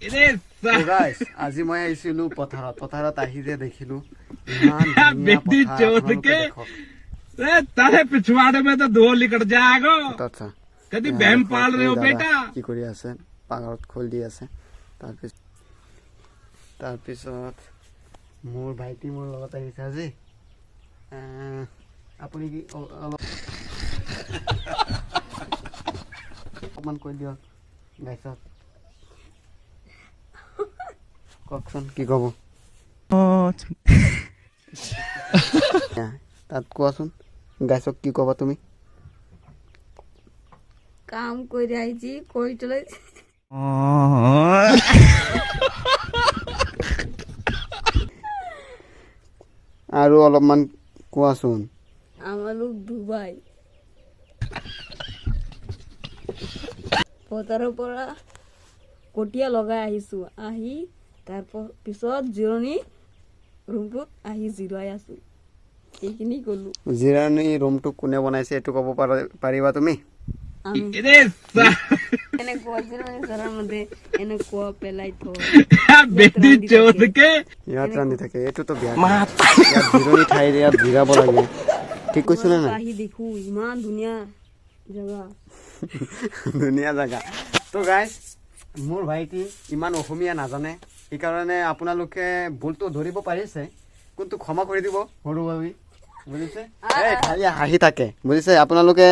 আজি মই আহিছিলো পথাৰত আহি যে দেখিলো इमान बेटी चोद के तारे पिछवाड़े में तो धो लिकट जाएगा अच्छा कभी बहन पाल रहे हो बेटा কি কৰি আছে পাগৰত খোল দি আছে তাৰপিছত মোৰ ভাইটি মোৰ লগত আহিছে আজি আপুনি কি অকমান কৈ দিয়ক গাইছত কওকচোন কি ক'ব তাত কোৱাচোন গাইছক কি ক'বা তুমি কাম কৰি আহিছি কৈ তলে আৰু অলপমান কোৱাচোন আমাৰ লোক দুবাই পথাৰৰ পৰা কটীয়া লগাই আহিছো আহি তাৰপৰ পিছত জিৰণি ৰুমটোত আহি জিৰাই আছো এইখিনি ক'লো জিৰণি ৰুমটো কোনে বনাইছে এইটো ক'ব পাৰিবা তুমি এনে জিৰণি জৰাৰ মধ্যে এনে কোৱা পেলাই থৈ बेटी चोद के ইয়াত ৰান্ধি থাকে এইটোতো বেয়া ইয়াত জিৰণি ঠাই ইয়াত জিৰাব লাগে ঠিক কৈছো নে নাই আহি দেখো ইমান ধুনীয়া জাগা ধুনীয়া জাগা তো গাইজ মোৰ ভাইটি ইমান অসমীয়া নাজানে সেইকাৰণে আপোনালোকে ভুলটো ধৰিব পাৰিছে কিন্তু ক্ষমা কৰি দিব সৰু ভাবি বুজিছে এই খালি হাঁহি থাকে বুজিছে আপোনালোকে